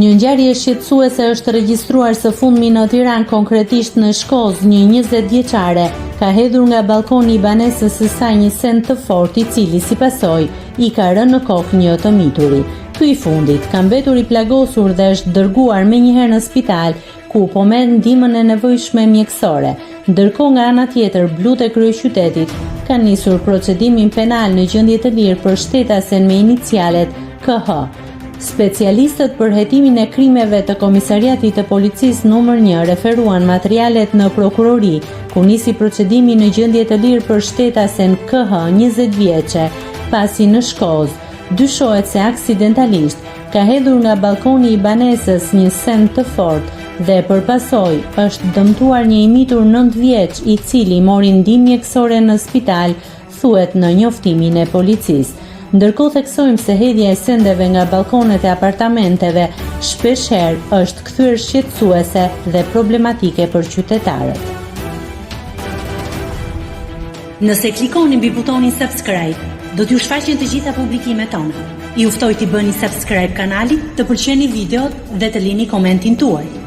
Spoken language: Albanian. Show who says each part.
Speaker 1: Një ngjarje shqetësuese është regjistruar së fundmi në Tiranë, konkretisht në Shkozë. Një 20 vjeçare ka hedhur nga balkoni i banesës së saj një send të fortë, i cili si pasojë i ka rënë në kokë një të mituri. Ky i fundit ka mbetur i plagosur dhe është dërguar menjëherë në spital, ku po merr ndihmën e nevojshme mjekësore. Ndërkohë nga ana tjetër, blut e kryeqytetit kanë nisur procedimin penal në gjendje të lirë për shtetasen me inicialet KH. Specialistët për hetimin e krimeve të Komisariatit të Policisë numër 1 referuan materialet në prokurori, ku nisi procedimi në gjendje të lirë për shtetasen KH 20 vjeçe, pasi në Shkozë dyshohet se aksidentalisht ka hedhur nga balkoni i banesës një send të fortë dhe për pasojë është dëmtuar një i mitur 9 vjeç, i cili mori ndihmë mjekësore në spital, thuhet në njoftimin e policisë. Ndërkohë theksojmë se hedhja e sendeve nga balkonet e apartamenteve shpeshherë është kthyer shqetësuese dhe problematike për qytetarët.
Speaker 2: Nëse klikoni mbi butonin subscribe, do t'ju shfaqen të gjitha publikimet tona. Ju ftoj t'i bëni subscribe kanalit, të pëlqeni videot dhe të lini komentin tuaj.